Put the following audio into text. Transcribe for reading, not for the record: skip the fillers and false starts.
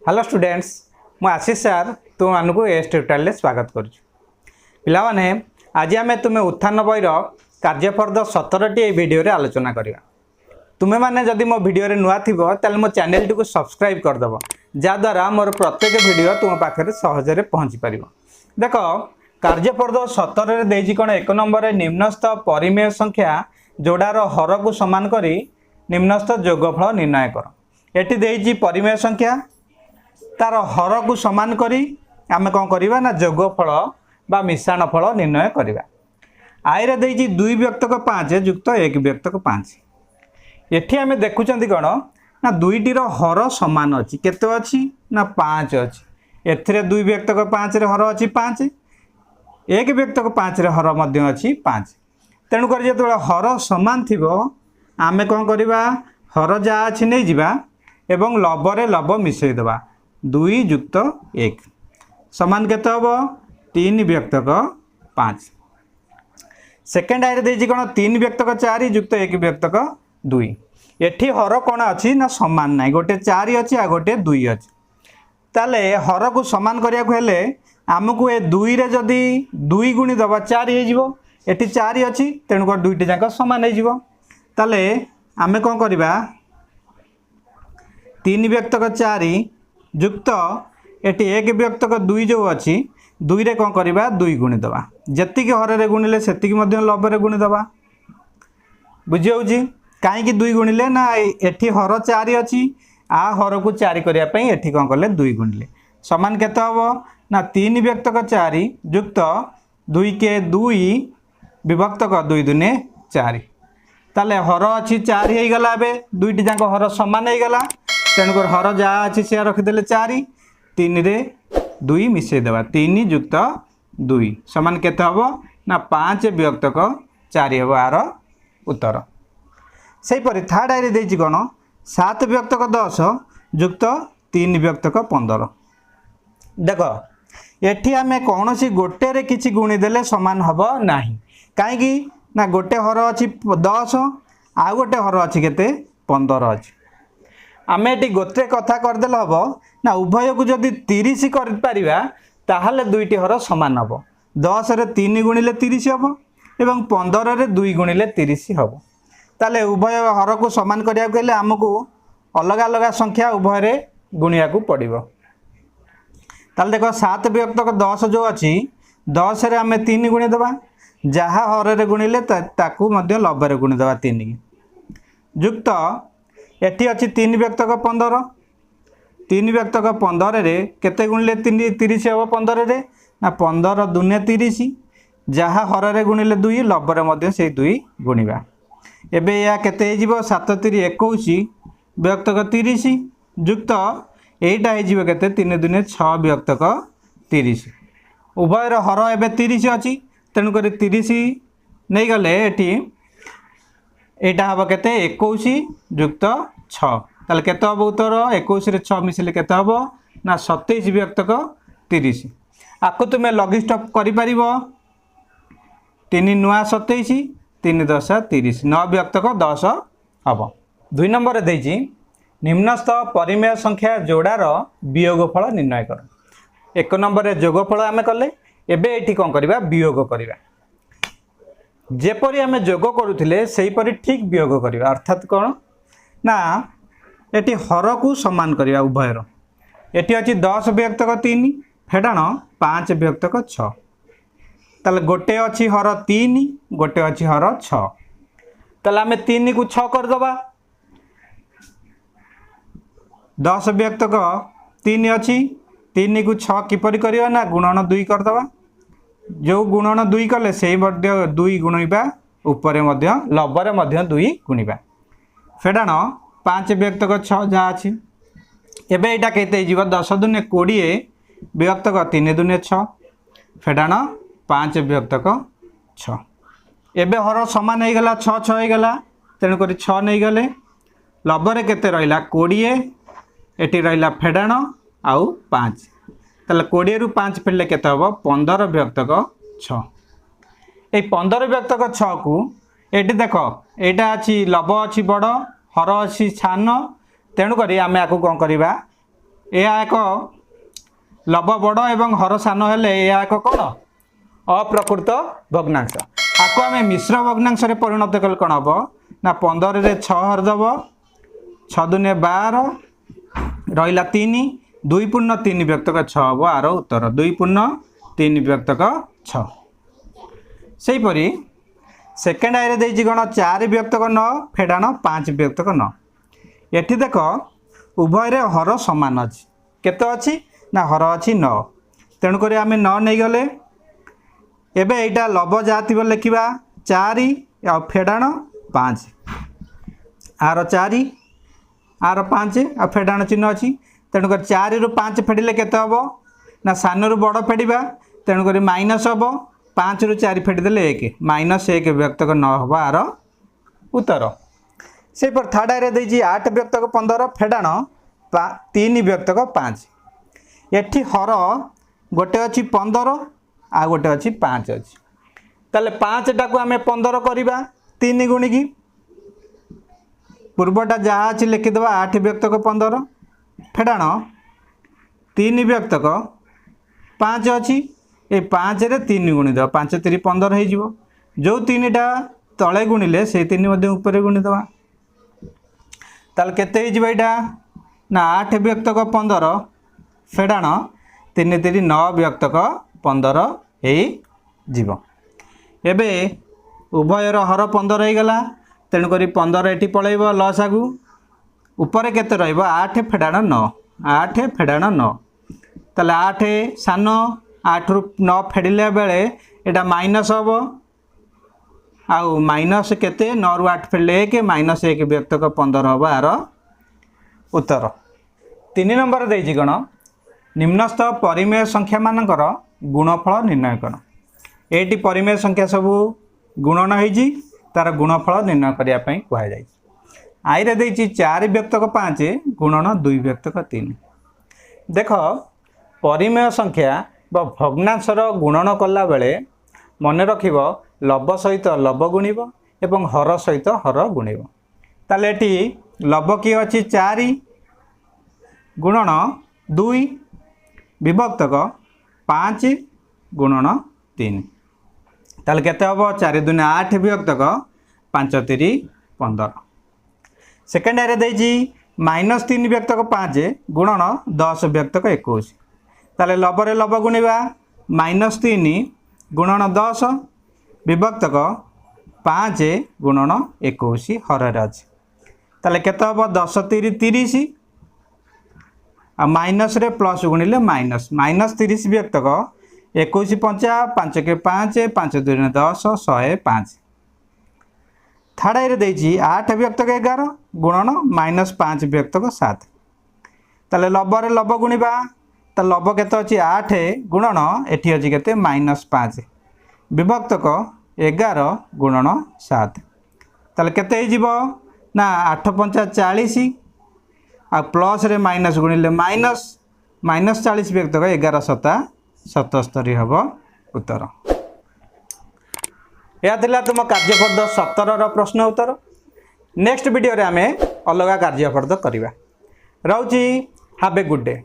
Hello students मु आशीष sir तुम मानक एस ट्यूटोरियल स्वागत करें। आज आम तुम्हें उत्थान बईर कार्य फर्द 17टी भिडियो आलोचना करवा। तुम्हें मैंने जदि मो भिडियो नुआ थी तेल मो चैनल टी सब्सक्राइब करदेव जहाद्वारा मोर प्रत्येक भिडियो तुम पाखे सहजरे पहुँची पार। देख कार्य फर्द 17 देजी कौन एक नंबर निम्नस्थ परिमेय संख्या जोड़ार हर को समान कर निम्नस्थ जोगफल निर्णय कर। एटी देजी परिमेय संख्या तार हर को समान करी आमे कौन करवा ना जोगफल बा मिश्रण फल निर्णय करवा। आय रे देजी 2 व्यक्तक 5 युक्त 1 व्यक्तक 5। एठी आमे देखुचंती कौन ना दुईटीर हर समान अच्छी केते अच्छी ना 5 अच्छी। एथिरे 2 व्यक्तक 5 रे हर अच्छी 5, 1 व्यक्तक 5 रे हर मध्य अच्छी 5। तेणुक जो हर समान थी आमे कौन करवा हर जहाँ अच्छी नहीं जावा एवं लबरे लब मिसईदबा 2 युक्त 1 समान केते हबो 3 व्यक्तक 5। सेकेंड आय देजी कौन 3 व्यक्तक 4 युक्त 1 व्यक्तक 2। एठी हर कौन अच्छी ना समान ना गोटे 4 अच्छी आ गोटे 2 अच्छी। ताले हर को समान करिया को हेले आमको ए 2 रे जदी 2 गुणी दबा 4 हे जिवो। एठी 4 अच्छी तेणुक दुईटी जाक समान हे जिवो। ताले आमे कौन करबा 3 व्यक्तक 4 युक्त एटी 1 व्यक्तक 2 जो अच्छी 2 रे कौन करबा 2 गुणी दबा जतिक हर रे गुणिले सेतिक मध्य लब रे गुणी दबा। बुझी होउची काहे 2 गुणिले ना एठी हर 4 अच्छी आ हर को 4 करिया पई एठी कौन करले 2 गुणिले समान केते हबो ना 3 व्यक्तक 4 युक्त 2 के 2 विभक्तक 2 दुने 4। ताले हर अच्छी 4 हे गला बे दुईटी जाक हर समान हे गला तेणुक हर जहाँ अच्छी से रखीदे 4 3 रे 2 मिसईदेवा 3 युक्त 2 समान केते हबो ना 5 व्यक्तक 4 हबो आर उत्तर। सेहीपरि थर्ड आय देछि कोन 7 व्यक्तक 10 युक्त 3 व्यक्तक 15। देख एठी आमे कोनोसी गोटे रे किछि गुणी देले समान हबो नाही काहेकि ना गोटे हर अच्छी 10 आ गोटे हर अच्छी केते 15 अच्छी। आमे एटी गोटे कथा करदेले हबो ना उभय को जदि 30 कर पारिबा ताहाले दुईटी हर समान हबो। 10 रे 3 गुणिले 30 हबो एवं 15 रे 2 गुणिले 30 हबो। ताले उभय हर को समान करिया गेले हमकु अलग अलग संख्या उभय रे गुणिया को पड़िबो। ताले देखो 7 व्यक्तक 10 जो अच्छी 10 रे आमे 3 गुणी देबा जहाँ हर रे गुणिले ताकू मध्य लब रे गुणी देबा 3 युक्त एठी अच्छी 3 व्यक्तक 15। 3 व्यक्तक 15 रे केते गुणिले 30 हबो 15 रे ना 15 दुने 30 जहाँ हर रे गुणिले 2 लब रे मध्य से 2 गुणिबा। एबे या केते हे जिवो 7 3 21 व्यक्तक 30 युक्त एटा हे जिवो केते 3 दुने 6 व्यक्तक 30। उभय रो हर एबे 30 अछि तेणु करी 30 नहीं गले एटी एटा हबो केते 21 युक्त 6 ताले केते हबो उत्तर 21 रे 6 मिसले केते हबो ना 27 व्यक्तक 30। आको तुमे लघिष्ठ करि परिबो 3 नुआ 27 3 10 30 9 व्यक्तक 10 हबो। 2 नंबर देछि निम्नस्थ परिमेय संख्या जोड़ार वियोगफल निर्णय कर। 1 नंबर रे जोगफल आमे कले एबे एठी कोन करबा वियोग करबा। जेपरि आमे जोग करूथिले सेही परि ठीक वियोग करबा अर्थात कोन ना एटी हर को समान करबा उभयर। एटी अछि 10 व्यक्तक 3 फेडाण 5 व्यक्तक 6 ताले गोटे अछि हर 3 गोटे अछि हर 6 ताले आमे 3 को 6 कर दबा 10 व्यक्तक 3 अछि 3 को 6 किपरि करियो ना गुणन 2 कर दबा जो गुणन 2 कले से 2 गुणिबा ऊपर लबरे 2 गुणिबा फेडाण 5 व्यक्तक 6 जहाँ अच्छी एबे एटा केते जीव 10 दुने 20 व्यक्तक 3 दुने 6 फेडाण 5 व्यक्तक 6। एबे हर समान हो गला 6 6 हो गला तेणु करी 6 नहीं गले लबरे केते रहिला 20 एटी रहिला फेडाण आउ 5 ताले 20 रु 5 फेडले केते हबो 15 व्यक्तक 6। ए 15 व्यक्तक 6 को एटी देख एटा अछि लब अछि बड़ हर अच्छी छान तेणुक आम या कौन करवा यह एक लब बड़ एवं हर सान हेले यह एक कौन अप्रकृत भग्नांश। आपको आम मिश्र भग्नांश परिणत कले कौन हम ना 15 रे 6 हरदेव 6 दूने 12 रहा 3 2 पूर्ण 3 व्यक्तक 6 हम आर उत्तर 2 पूर्ण 3 व्यक्तक 6। सेहीपरि सेकेंड आई रे कौन 4 व्यक्तक 9 फेडाण 5 व्यक्तक 9। एठी देख उभय हर सामान अच्छी केते अच्छी ना हर अच्छी 9 तेणुक आम 9 नहीं गले एबे एटा लब जाती लिखा 4 आ फेडाण 5 आर 4 आर 5 आ फेडाण चिन्ह अच्छी तेणुक 4 रु 5 फेडिले केते हम ना सान रु बड़ फेड़ा तेणुक माइनस हम 5 रु 4 फेडिदेले 1 माइनस 1 व्यक्तक 9 हम आर उत्तर। से पर थर्ड आइरे देजी 8 व्यक्तक 15 फेडाण 3 व्यक्तक 5। एठी हर गोटे अच्छी 15 आ गोटे अच्छी 5 अच्छी ताले 5 टाक आम 15 करवा 3 गुणिकी पूर्वटा जहाँ अच्छी लिखिदेवा 8 व्यक्तक 15 फेडाण 3 व्यक्तक 5 अच्छी ये 5 रे 3 गुणिदेव 5 3 15 हो जो 3टा तले गुणिले से 3 ऊपर गुणिदेवा ताल केते होइजिबा ना 8 व्यक्तक 15 फेडाण 3 3 9 व्यक्तक 15 हो एबे उभयर हर 15 हो गला तेणुक 15 ये पलैब लस आगु ऊपर केते रहिबो 8 फेडाण 9 8 फेडाण 9 ताले 8 सान 8 रु 9 फेडिले बेले एटा माइनस हम आउ माइनस केते 9 रु 8 फेडिले 1 माइनस 1 व्यक्तक 15 हम आर उत्तर। 3 नंबर देछि कोन निम्नस्थ परिमेय संख्या मानकर गुणफल निर्णय कर। एटी परिमेय संख्या सब गुणन होइछि तार गुणफल निर्णय करिया पई कहै जाय। आई रे देछि 4 व्यक्तक 5 गुणन 2 व्यक्तक 3। देख परिमेय संख्या व भग्नांशर गुणन कला बेले मन रखिब लब सहित लब गुणिब एवं हर सहित हर गुणिब ताले एटी लब कि अछि 4 गुणन 2 विभक्तक 5 गुणन 3 ताले केते हबो 4 दूने 8 विभक्तक 5 3 15। सेकेंड आरे देछि -3 व्यक्तक 5 गुणन 10 व्यक्तक 21 ताले लबरे लब गुणिबा -3 गुणन 10 विभक्तक 5 गुणन 21 हररे अछि ताले केते हबो 10 3 30 आ माइनस रे प्लस गुणिले माइनस -30 व्यक्तक 21 पंचा 5 के 5 5 2 10 105। थर्ड आइरे देछि 8 व्यक्तक 11 गुणन -5 व्यक्तक 7 ताले लबरे लब गुणिबा ता लब केते अछि 8 गुणन एठी अछि केते -5 विभक्तक 11 गुणन 7 ताले केते हो जिवो ना 8 पंचा 40 आ प्लस रे माइनस गुणिले माइनस -40 व्यक्तक 11 7 77 हम उत्तर। यह थिला तुम कार्यफर्द 17 रो प्रश्न उत्तर। नेक्स्ट वीडियो रे आमे अलगा कार्यफर्द करिवा। रहउची हैव ए गुड डे।